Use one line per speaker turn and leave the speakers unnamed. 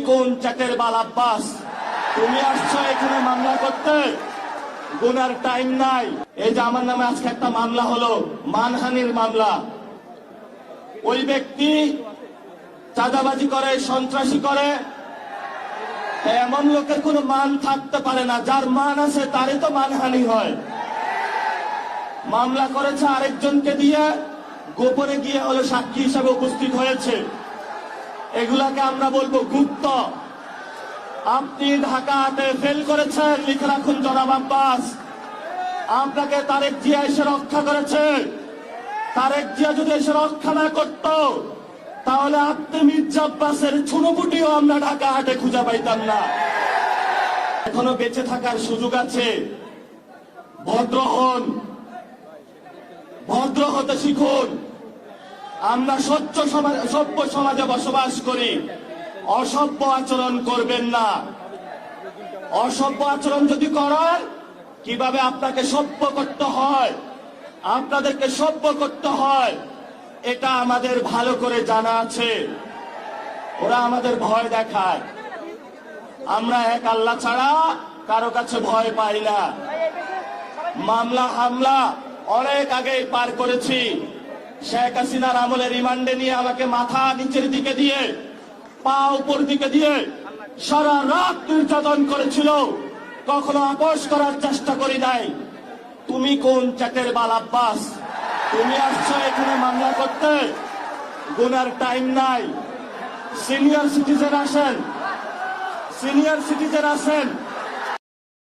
কোন চাটের বাল আব্বাস? তুমি আসছো এখানে মামলা করতে? গুনার টাইম নাই। এই যে আমার নামে আজকে একটা মামলা হলো, মানহানির মামলা। ওই ব্যক্তি চাঁদাবাজি করে, সন্ত্রাসী করে। এমন লোকের কোনো মান থাকতে পারে না, যার মান আছে তারই তো মানহানি হয়। মামলা করেছে আরেকজনকে দিয়ে, গোপনে গিয়ে হলো সাক্ষী হিসাবে উপস্থিত হয়েছে। এগুলাকে আমরা বলবো গুপ্ত। আপনি ঢাকাতে ফেল করেছেন, লিখে রাখুন জনাব আব্বাস। আপনাকে তারেক জিয়া এসে রক্ষা করেছে। তারেক জিয়া যদি এসে রক্ষা না করত, তাহলে আপনি মির্জা আব্বাসের ছুনোপুটিও আমরা ঢাকা হাটে খুঁজে পাইতাম না। এখনো বেঁচে থাকার সুযোগ আছে। ভদ্র হন, ভদ্র হতে শিখুন। আমরা সভ্য সমাজে বসবাস করি। অসভ্য আচরণ করবেন না। অসভ্য আচরণ যদি করেন, কিভাবে আপনাকে সভ্য করতে হয়, আপনাদেরকে সভ্য করতে হয়, এটা আমাদের ভালো করে জানা আছে। ওরা আমাদের ভয় দেখায়। আমরা এক আল্লাহ ছাড়া কারো কাছে ভয় পাই না। মামলা হামলা অনেক আগেই পার করেছি। শেখ হাসিনার আমলে রিমান্ডে নিয়ে আমাকে মাথা নিচের দিকে দিয়ে, পা উপর দিকে দিয়ে সারা রাত নির্যাতন করেছিল। কখনো আপোষ করার চেষ্টা করি নাই। তুমি কোন চাটের বাল আব্বাস? তুমি আসছো এখানে মামলা করতে? গুনার টাইম নাই। সিনিয়র সিটিজেন আসেন, সিনিয়র সিটিজেন আসেন।